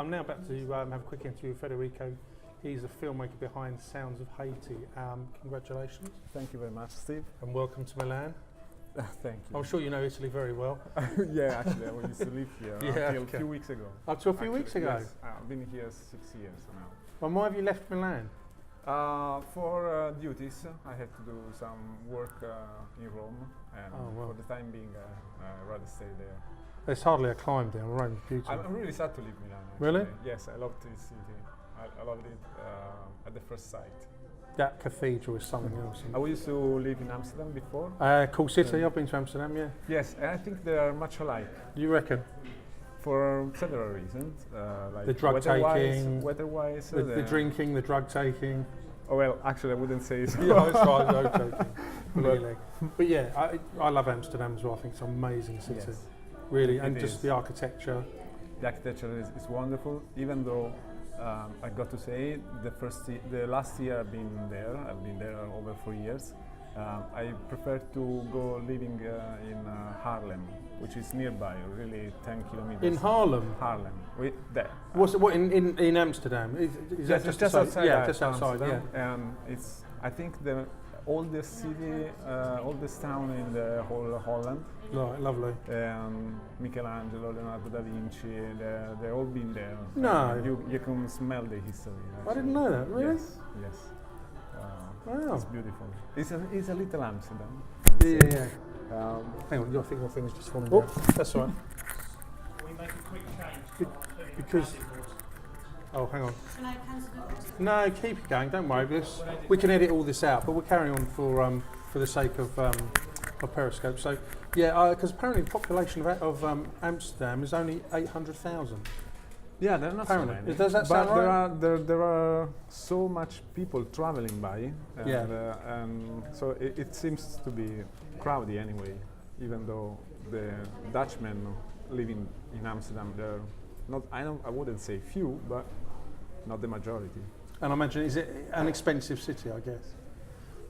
I'm now about to have a quick interview with Federico. He's the filmmaker behind Sounds of Haiti. Congratulations. Thank you very much, Steve. And welcome to Milan. Thank you. I'm sure you know Italy very well. Yeah, actually, I used to live here until a few weeks ago. Up to a few weeks ago? Yes, I've been here 6 years now. Well, why have you left Milan? For duties, I had to do some work in Rome, and for the time being, I'd rather stay there. There's hardly a climb down. Rome's beautiful. I'm really sad to leave Milan. Actually. Really? Yes, I loved this city. I loved it at the first sight. That cathedral is something else. I used to live in Amsterdam before. Cool city. I've been to Amsterdam. Yeah. Yes, and I think they are much alike. You reckon? For several reasons, like the drug taking, weather-wise, the drinking, the drug taking. Oh well, actually, I wouldn't say so. Yeah, that's right. I'm joking. Really. But yeah, I love Amsterdam as well. I think it's an amazing city. Yes. Really, and just the architecture. The architecture is wonderful. Even though I got to say, the last year I've been there over 4 years. I prefer to go living in Haarlem, which is nearby, really 10 kilometers. In Haarlem? Haarlem. There. What's it? What in Amsterdam? Is that just outside? Yeah, just outside. Amsterdam. Yeah. And it's I think the oldest city, oldest town in the whole Holland. Right, lovely. Michelangelo, Leonardo da Vinci, they've all been there. No. You can smell the history. Actually. I didn't know that, really? Yes. Wow. It's beautiful. It's a little Amsterdam. Yeah. Hang on, I think your thing's just falling down. That's all right. Can we make a quick change? Because... Oh, hang on. Can I cancel it? No, keep it going, don't worry. We can edit all this out, but we'll carry on for the sake of Periscope. So, yeah, because apparently the population of Amsterdam is only 800,000. Yeah, they're not apparently. so many. Does that sound right? There are so much people traveling by, and so it seems to be crowded anyway. Even though the Dutchmen living in Amsterdam, they're not. I wouldn't say few, but not the majority. And I imagine, is it an expensive city? I guess,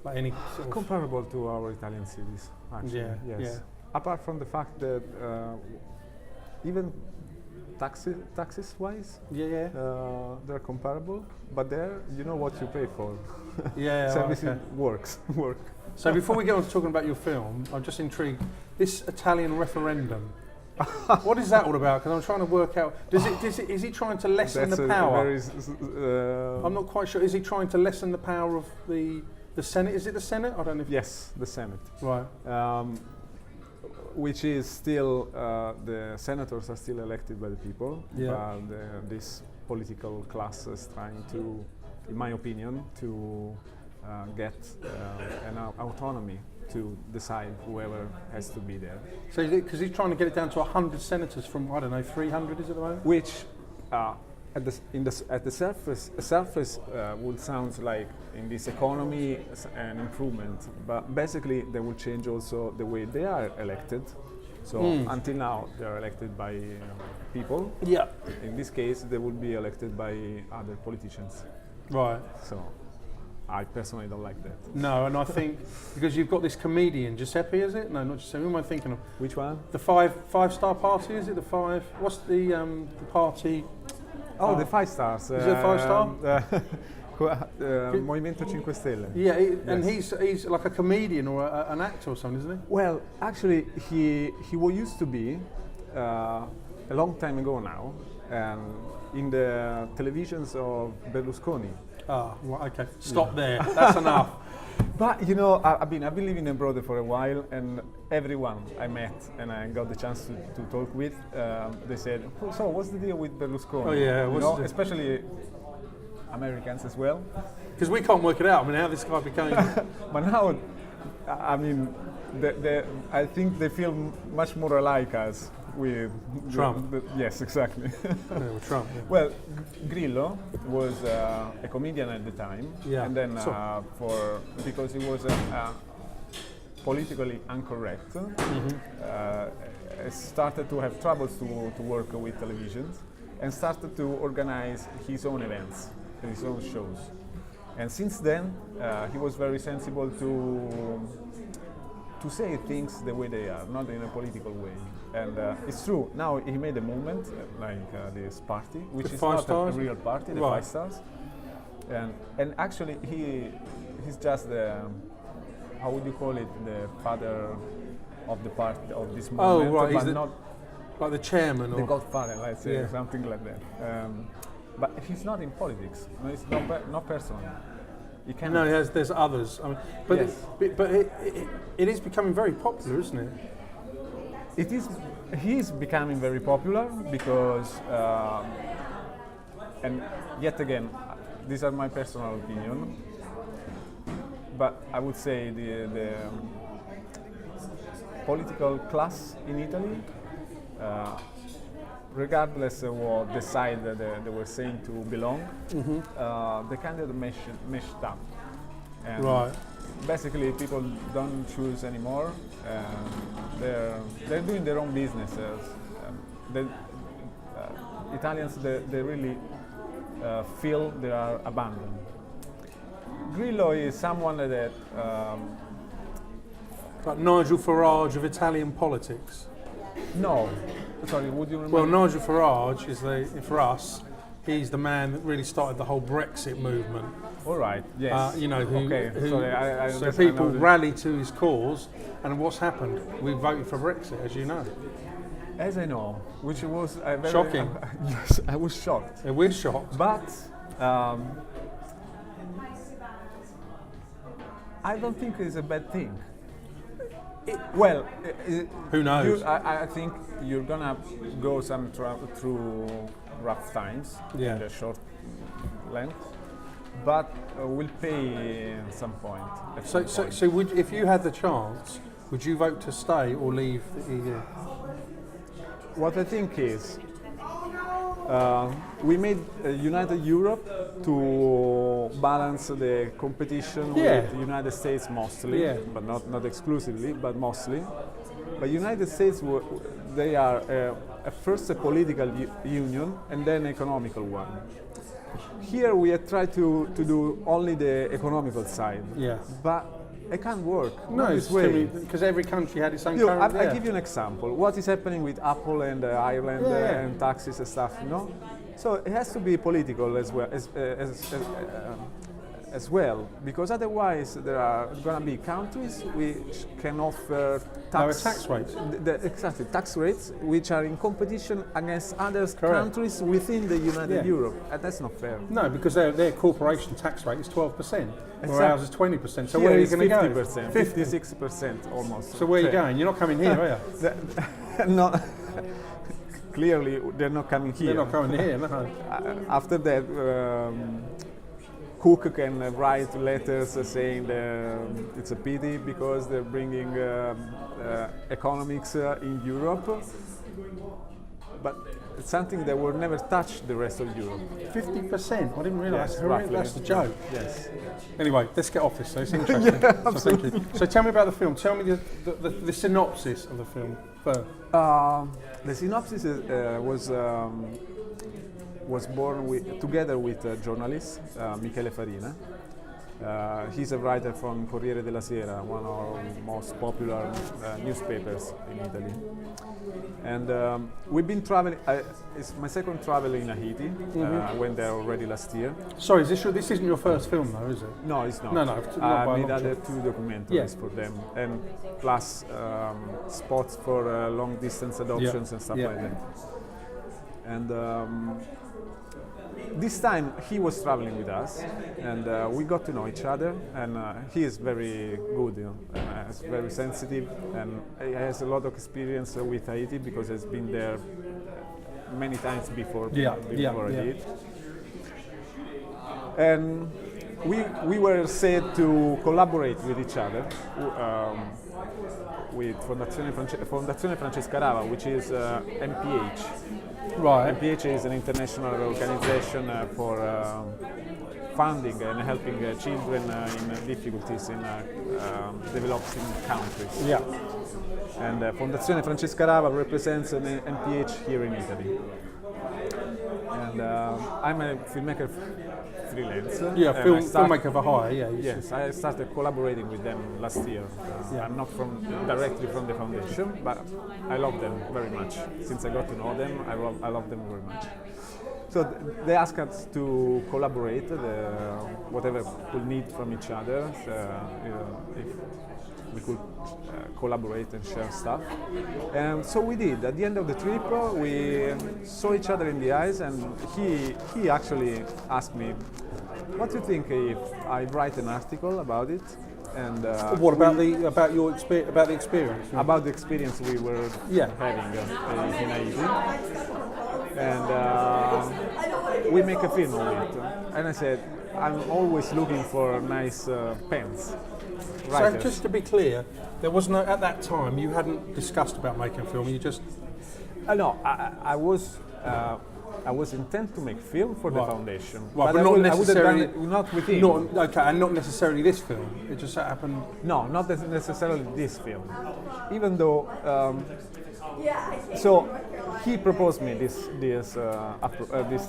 like any sort of comparable to our Italian cities. Actually, yes. Yeah. Apart from the fact that even taxes wise, they're comparable, but there you know what you pay for. Yeah, services work. So before we get on to talking about your film, I'm just intrigued. This Italian referendum, what is that all about? Because I'm trying to work out. Is he trying to lessen the power? I'm not quite sure. Is he trying to lessen the power of the Senate? Is it the Senate? I don't know. Yes, the Senate. Right. Which is still the senators are still elected by the people. Yeah. But this political class is trying to, in my opinion, to get an autonomy to decide whoever has to be there. So because he's trying to get it down to 100 senators from, I don't know, 300 is it at the moment? Which at the surface would sound like in this economy an improvement, but basically they will change also the way they are elected. So until now they are elected by people. Yeah. In this case they will be elected by other politicians. Right. So I personally don't like that. No, and I think because you've got this comedian, Giuseppe, is it? No, not Giuseppe. Who am I thinking of? Which one? The five-star party, is it? The five? What's the party? Oh, the 5 stars. Is it 5 star? Movimento 5 Stelle. Yeah, and he's like a comedian or an actor or something, isn't he? Well, actually, he used to be a long time ago now, in the televisions of Berlusconi. Ah, well, okay. Stop there. That's enough. But you know, I've been living abroad for a while, and everyone I met and I got the chance to talk with, they said, "So, what's the deal with Berlusconi?" Oh yeah, especially Americans as well. Because we can't work it out. I mean, how this guy became. But now, I mean, I think they feel much more alike us with Trump. Yes, exactly. With Trump. Yeah. Well, Grillo was a comedian at the time, and then because he was politically incorrect, started to have troubles to work with televisions, and started to organize his own events, his own shows. And since then, he was very sensible to to say things the way they are, not in a political way. And it's true. Now he made a movement this party, which is not a real party, the 5 stars. And actually he's just the, how would you call it, the father of the party of this movement. Oh right, but he's not like the chairman the or godfather, let's say, something like that. But he's not in politics. No, it's not personal. He cannot. No, there's others. I mean, but Yes. it is becoming very popular, isn't it? It is. He's becoming very popular because, and yet again, these are my personal opinion. But I would say the political class in Italy, regardless of what the side that they were saying to belong, they kind of meshed up. And Right. basically, people don't choose anymore. They're doing their own businesses. Italians, they really feel they are abandoned. Grillo is someone that Like Nigel Farage of Italian politics. no. Sorry, would you remember? Well, Nigel Farage is for us. He's the man that really started the whole Brexit movement. All right. Yes. You know, who Sorry, I so understand people now rally to his cause, and what's happened? We voted for Brexit, as you know. as I know, which was very Shocking. Yes, I was shocked. We're shocked. But I don't think it's a bad thing. Who knows? I think you're gonna go through rough times in the short length, but we'll pay at some point. So if you had the chance, would you vote to stay or leave the EU? What I think is, we made United Europe to balance the competition with the United States mostly, but not exclusively, but mostly. But United States, they are first a political union and then economical one. Here we have tried to do only the economical side, but it can't work. No, this way. Because every country had its own currency. I'll give you an example. What is happening with Apple and Ireland and taxes and stuff, you know? So it has to be political as well, because otherwise there are going to be countries which can offer tax rates. Exactly, tax rates which are in competition against other countries within the United Europe, and that's not fair. No, because their corporation tax rate is 12%, or ours is 20%. So here where are you going to go? 50%, 56% almost. So where are you going? You're not coming here, are you? No. Clearly, they're not coming here. They're not coming here, no. After that, Cook can write letters saying it's a pity because they're bringing economics in Europe, but it's something that will never touch the rest of Europe. 50%? I didn't realise. Yes, roughly. That's the joke. Yes. Anyway, let's get off this. So it's interesting. So thank you. So tell me about the film. Tell me the synopsis of the film first. The synopsis was born together with a journalist, Michele Farina. He's a writer from Corriere della Sera, one of our most popular newspapers in Italy. And we've been traveling. It's my second travel in Haiti. I went there already last year. Sorry, this isn't your first film, though, is it? No, it's not. No. I made other 2 documentaries for them, and plus spots for long distance adoptions and stuff like that. And this time he was traveling with us, and we got to know each other. And he is very good, and he's very sensitive, and he has a lot of experience with Haiti because he's been there many times before. I did. And we were said to collaborate with each other with Fondazione Francesca Rava, which is MPH. Right. MPH is an international organization for funding and helping children in difficulties in developing countries. Yeah. And Fondazione Francesca Rava represents an MPH here in Italy. And I'm a filmmaker freelance. Filmmaker for hire. Yeah. Yes, I started collaborating with them last year. I'm not directly from the foundation, but I love them very much. Since I got to know them, I love them very much. So they asked us to collaborate, whatever we need from each other, if we could collaborate and share stuff. And so we did. At the end of the trip, we saw each other in the eyes, and he actually asked me, what do you think if I write an article about it? And what about the experience? About the experience we were having in Haiti. And we make a film of it. And I said, I'm always looking for nice pens. So just to be clear, there was no, at that time, you hadn't discussed about making a film, you just... No, I was intent to make film for the foundation. Right, but not necessarily... Not with him. And not necessarily this film, it just happened... No, not necessarily this film. Even though... so he proposed me this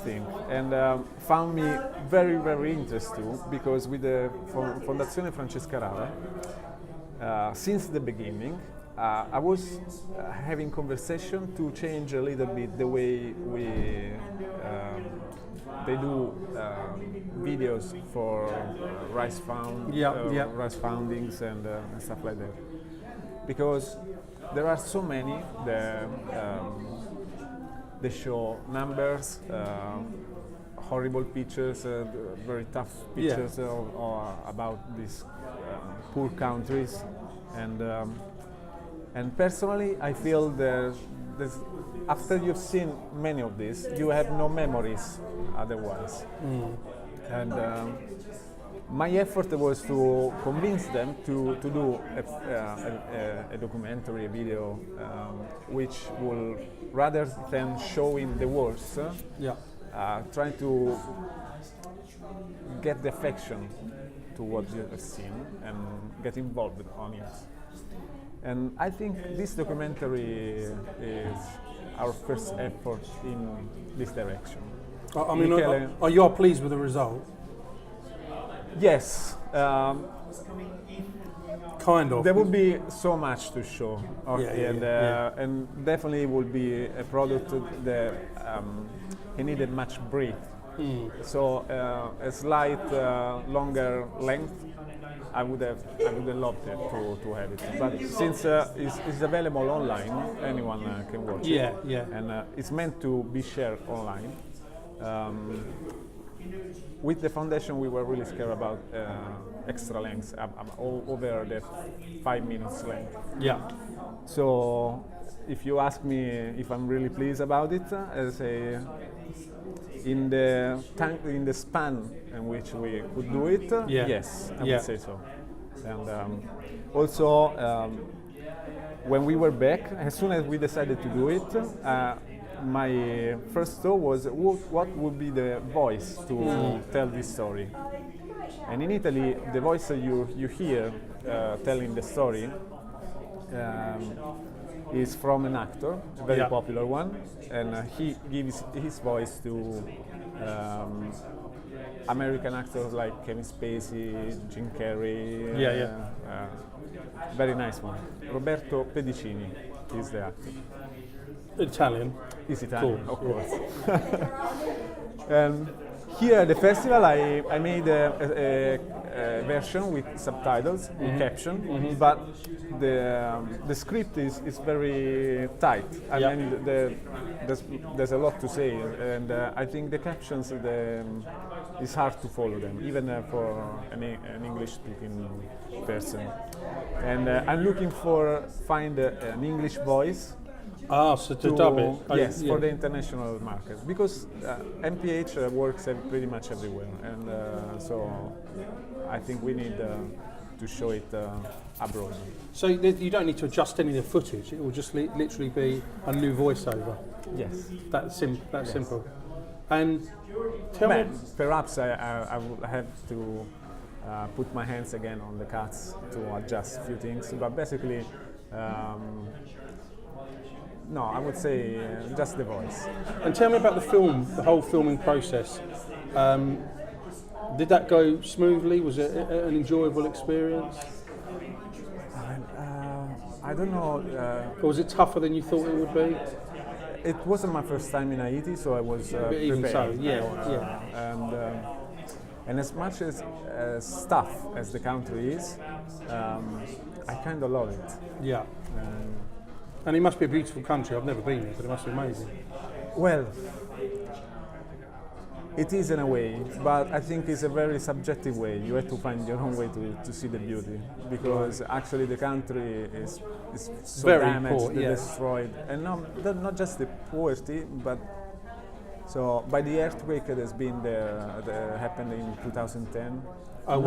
thing, and found me very, very interesting, because with the Fondazione Francesca Rava, since the beginning, I was having conversation to change a little bit the way they do videos for rice foundings and stuff like that, because there are so many they show numbers, horrible pictures, very tough pictures about these poor countries, and personally I feel there's after you've seen many of these, you have no memories otherwise. And my effort was to convince them to do a documentary, a video, which will, rather than showing the worst, try to get the affection to what you have seen and get involved on it. And I think this documentary is our first effort in this direction. I mean, are you pleased with the result? Yes. Kind of. There will be so much to show, and definitely will be a product that it needed much breadth. So a slight longer length, I would have loved it to have it. But since it's available online, anyone can watch it. And it's meant to be shared online. With the foundation, we were really scared about extra lengths, over the 5 minutes length. So, if you ask me if I'm really pleased about it, I say in the span in which we could do it, yes, I would say so. And also, when we were back, as soon as we decided to do it, my first thought was what would be the voice to tell this story. And in Italy, the voice that you hear telling the story is from an actor, a very popular one, and he gives his voice to American actors like Kevin Spacey, Jim Carrey. Very nice one. Roberto Pedicini is the actor. Italian. He's Italian, of course. And here at the festival, I made a version with subtitles, with caption, but the script is very tight. I mean, there's a lot to say, and I think the captions it's hard to follow them, even for an English-speaking person. And I'm looking find an English voice. So to dub it? Yes, for the international market, because MPH works pretty much everywhere, and so I think we need to show it abroad. So you don't need to adjust any of the footage, it will just literally be a new voiceover? Yes. That's simple. And tell me... Perhaps I will have to put my hands again on the cuts to adjust a few things, but basically no, I would say just the voice. And tell me about the whole filming process. Did that go smoothly? Was it an enjoyable experience? I don't know. Or was it tougher than you thought it would be? It wasn't my first time in Haiti, so I was Even prepared. so, yeah. And as much as tough as the country is, I kind of love it. Yeah. And it must be a beautiful country. I've never been there, but it must be amazing. Well, it is in a way, but I think it's a very subjective way. You have to find your own way to see the beauty, because actually the country is so very damaged, poor, yeah. destroyed, and not just the poverty, but so by the earthquake that has been there, that happened in 2010. Oh,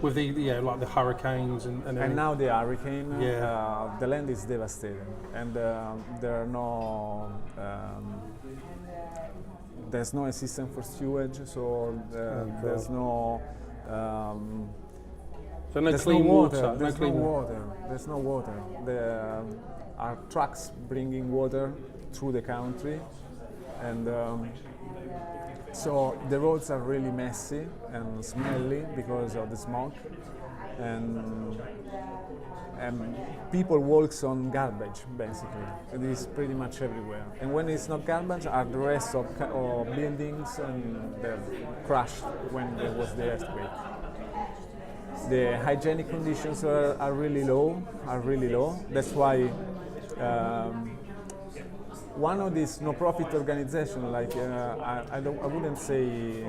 with the like the hurricanes and now the hurricane. Yeah. The land is devastated, and there are no. There's no system for sewage, so there's no. So no there's clean no water. There's no water. There's no water. There are trucks bringing water through the country, and so the roads are really messy and smelly because of the smoke, and people walks on garbage, basically. It is pretty much everywhere. And when it's not garbage, are the rest of buildings, and they're crashed when there was the earthquake. The hygienic conditions are really low. That's why one of these no-profit organizations, like I wouldn't say.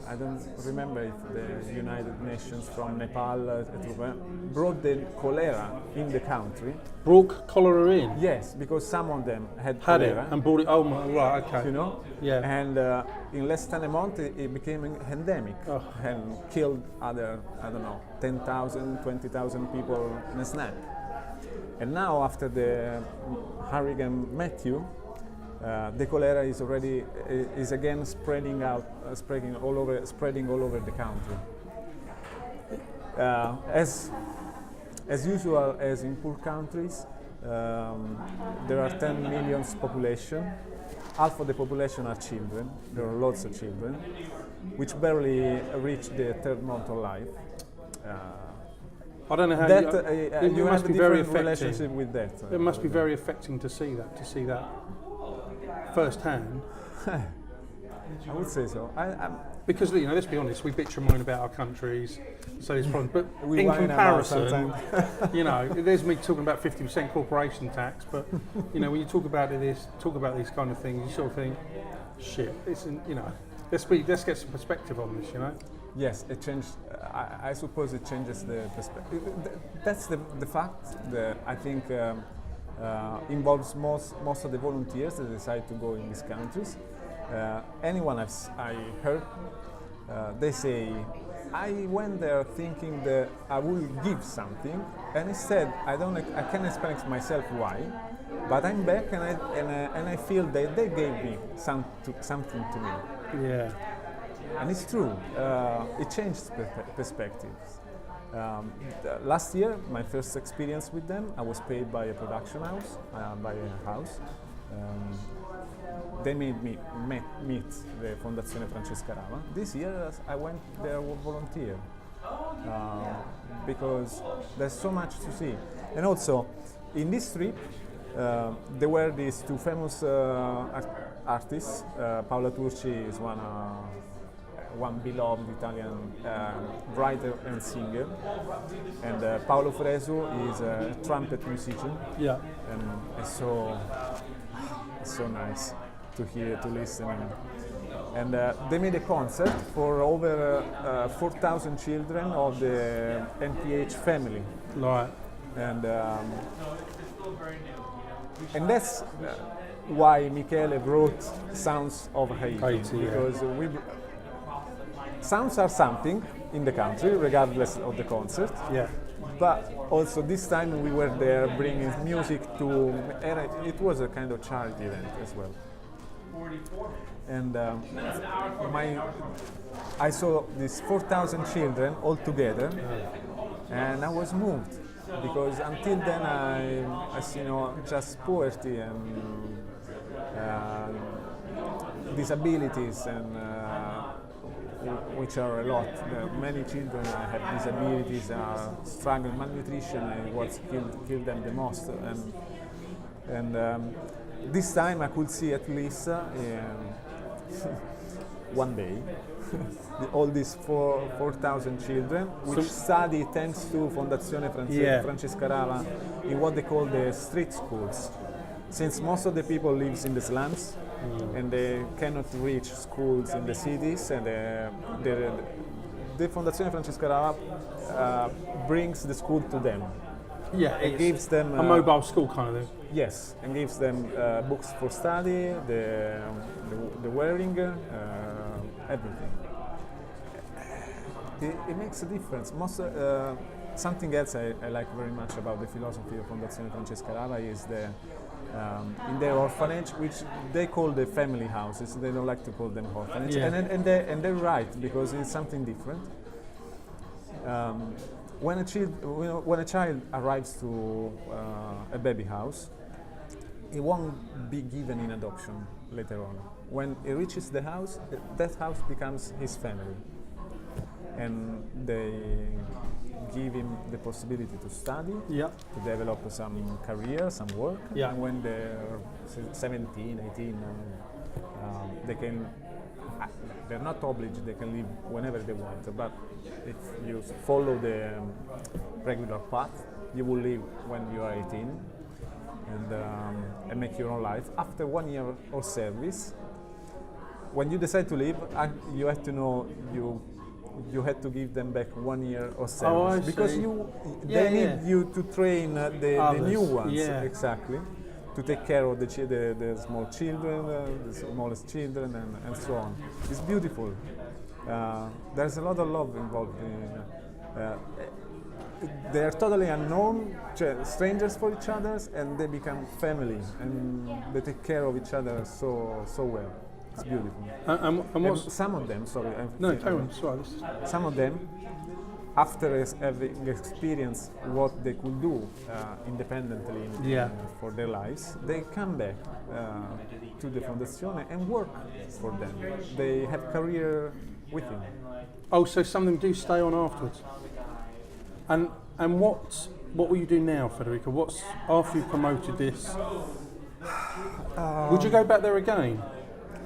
I don't remember if the United Nations from Nepal brought the cholera in the country. Brought cholera in? Yes, because some of them had cholera. It and brought it. Oh, right, okay. You know? Yeah. And in less than a month, it became endemic and killed other, 10,000, 20,000 people in a snap. And now, after the Hurricane Matthew, the cholera is again spreading all over the country. As usual, as in poor countries, there are 10 million population. Half of the population are children. There are lots of children, which barely reach the third month of life. I don't know how you must have be a very different relationship with that. It must be very affecting to see that firsthand. I would say so. Because let's be honest, we bitch and moan about our countries, so there's problems. But we in comparison, there's me talking about 50% corporation tax. But when you talk about these kind of things, you sort of think, shit, let's get some perspective on this. Yes, it changed. I suppose it changes the perspective. That's the fact that I think involves most of the volunteers that decide to go in these countries. Anyone I heard, they say, I went there thinking that I will give something, and instead I can't explain myself why, but I'm back and I feel that they gave me something to me. Yeah. And it's true. It changed perspectives. Last year, my first experience with them, I was paid by a production house, they made me meet the Fondazione Francesca Rava. This year, I went there as a volunteer because there's so much to see. And also, in this trip, there were these two famous artists. Paola Turci is one beloved Italian writer and singer, and Paolo Fresu is a trumpet musician. Yeah, and it's so nice to hear, to listen. And they made a concert for over 4,000 children of the NPH family. Right. And that's why Michele wrote Sounds of Haiti, because sounds are something in the country, regardless of the concert. Yeah. But also this time we were there bringing music to. It was a kind of charity event as well. And I saw these 4,000 children all together, and I was moved because until then I see just poverty and disabilities and which are a lot. Many children have disabilities, struggle malnutrition, and what's killed them the most. And this time I could see at least one day all these 4,000 children, which study thanks to Fondazione Francesca Rava in what they call the street schools. Since most of the people lives in the slums and they cannot reach schools in the cities, and the Fondazione Francesca Rava brings the school to them. Yeah, it gives them a mobile school kind of thing. Yes, and gives them books for study, the wearing, everything. It makes a difference. Something else I like very much about the philosophy of Fondazione Francesca Rava is in their orphanage, which they call the family houses. They don't like to call them orphanage, and they're right, because it's something different. When a child arrives to a baby house, he won't be given in adoption later on. When he reaches the house, that house becomes his family, and they give him the possibility to study, to develop some career, some work. And when they're 17, 18, they're not obliged, they can leave whenever they want. But if you follow the regular path, you will leave when you are 18 and make your own life. After 1 year of service, when you decide to leave, you have to know you had to give them back 1 year of service, because they need you to train the new ones, exactly, to take care of the small children, the smallest children, and so on. It's beautiful. There's a lot of love involved they are totally unknown, strangers for each other, and they become family, and they take care of each other so well. It's beautiful. And some of them, sorry. Some of them, after having experienced what they could do independently for their lives, they come back to the Fondazione and work for them. They have career with him. Oh, so some of them do stay on afterwards. And what will you do now, Federico? What's after you've promoted this? Would you go back there again?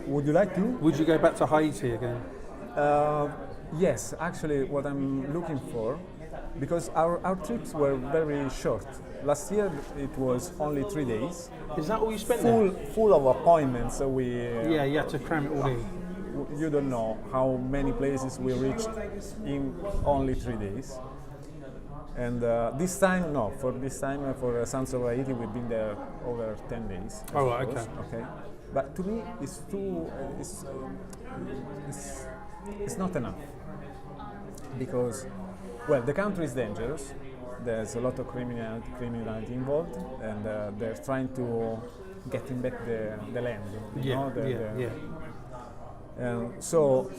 Would you like to? Would you go back to Haiti again? Yes, actually, what I'm looking for, because our trips were very short. Last year it was only 3 days. Is that all you spent full of appointments. So you had to cram it all in. You don't know how many places we reached in only 3 days. And this time, for Sons of Haiti, we've been there over 10 days. Oh, right, okay. But to me, it's not enough, because, well, the country is dangerous. There's a lot of criminality involved, and they're trying to getting back the land. And so,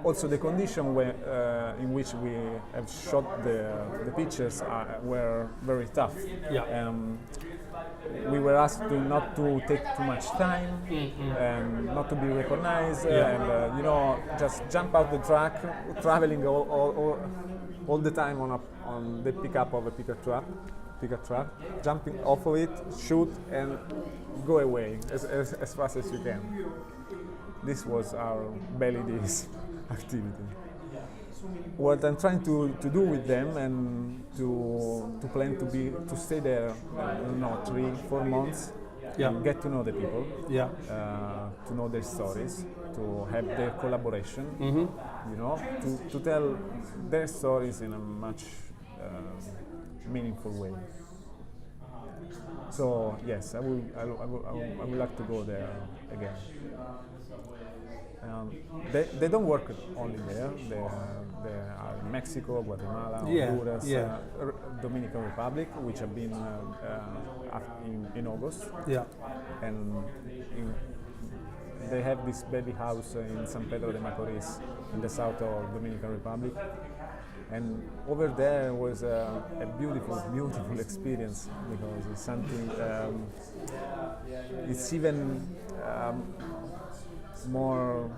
also the condition in which we have shot the pictures were very tough. We were asked not to take too much time and not to be recognized, and just jump out the truck, traveling all the time on the pickup of a pickup truck, jumping off of it, shoot, and go away as fast as you can. This was our belly days activity. What I'm trying to do with them, and to plan to stay there, 3-4 months, and get to know the people, to know their stories, to have their collaboration, to tell their stories in a much meaningful way. So yes, I would like to go there again. They don't work only there. They are in Mexico, Guatemala, Honduras, Dominican Republic, which have been in August. And they have this baby house in San Pedro de Macorís, in the south of Dominican Republic. And over there was a beautiful, beautiful experience, because it's something. It's even more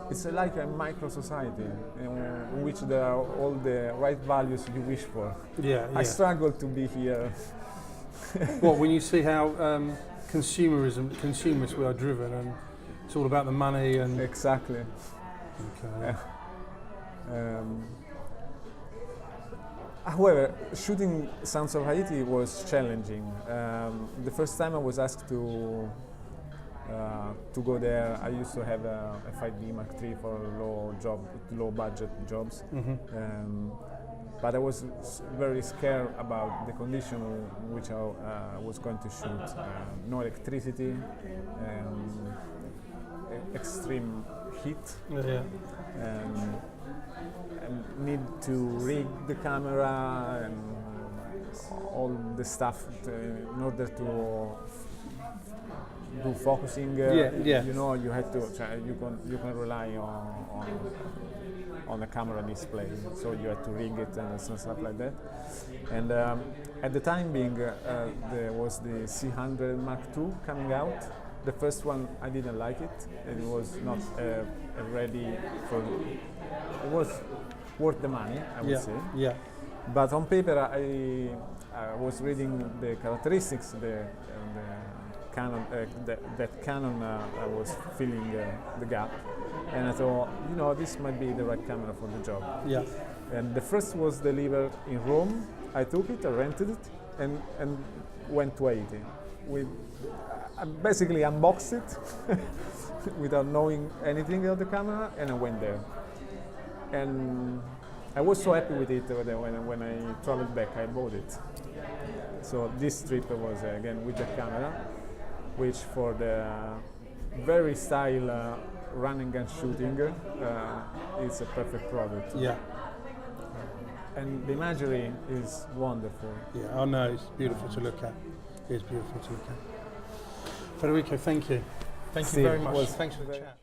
it's like a micro society in which there are all the right values you wish for. Yeah, I struggle to be here. What, when you see how consumers we are driven, and it's all about the money and exactly. Okay. However, shooting Sounds of Haiti was challenging. The first time I was asked to go there, I used to have a 5D Mark III for low budget jobs. Mm-hmm. But I was very scared about the condition in which I was going to shoot. No electricity, extreme heat, and need to rig the camera and all the stuff in order to do focusing. You know, you had to. You can rely on a camera display, so you had to rig it and stuff like that. And at the time being, there was the C100 Mark II coming out. The first one, I didn't like it. It was not ready for. It was worth the money, I would say. Yeah. But on paper, I was reading the characteristics, the Canon, that Canon was filling the gap, and I thought, you know, this might be the right camera for the job. Yeah. And the first was delivered in Rome. I took it, I rented it, and went to Haiti. I basically unboxed it without knowing anything about the camera, and I went there. And I was so happy with it when I traveled back, I bought it. So this trip was again with the camera, which for the very style running and shooting is a perfect product. Yeah. And the imagery is wonderful. Yeah, I know, it's beautiful to look at. It's beautiful to look at. Federico, thank you. Thank you very much. Thanks for the chat.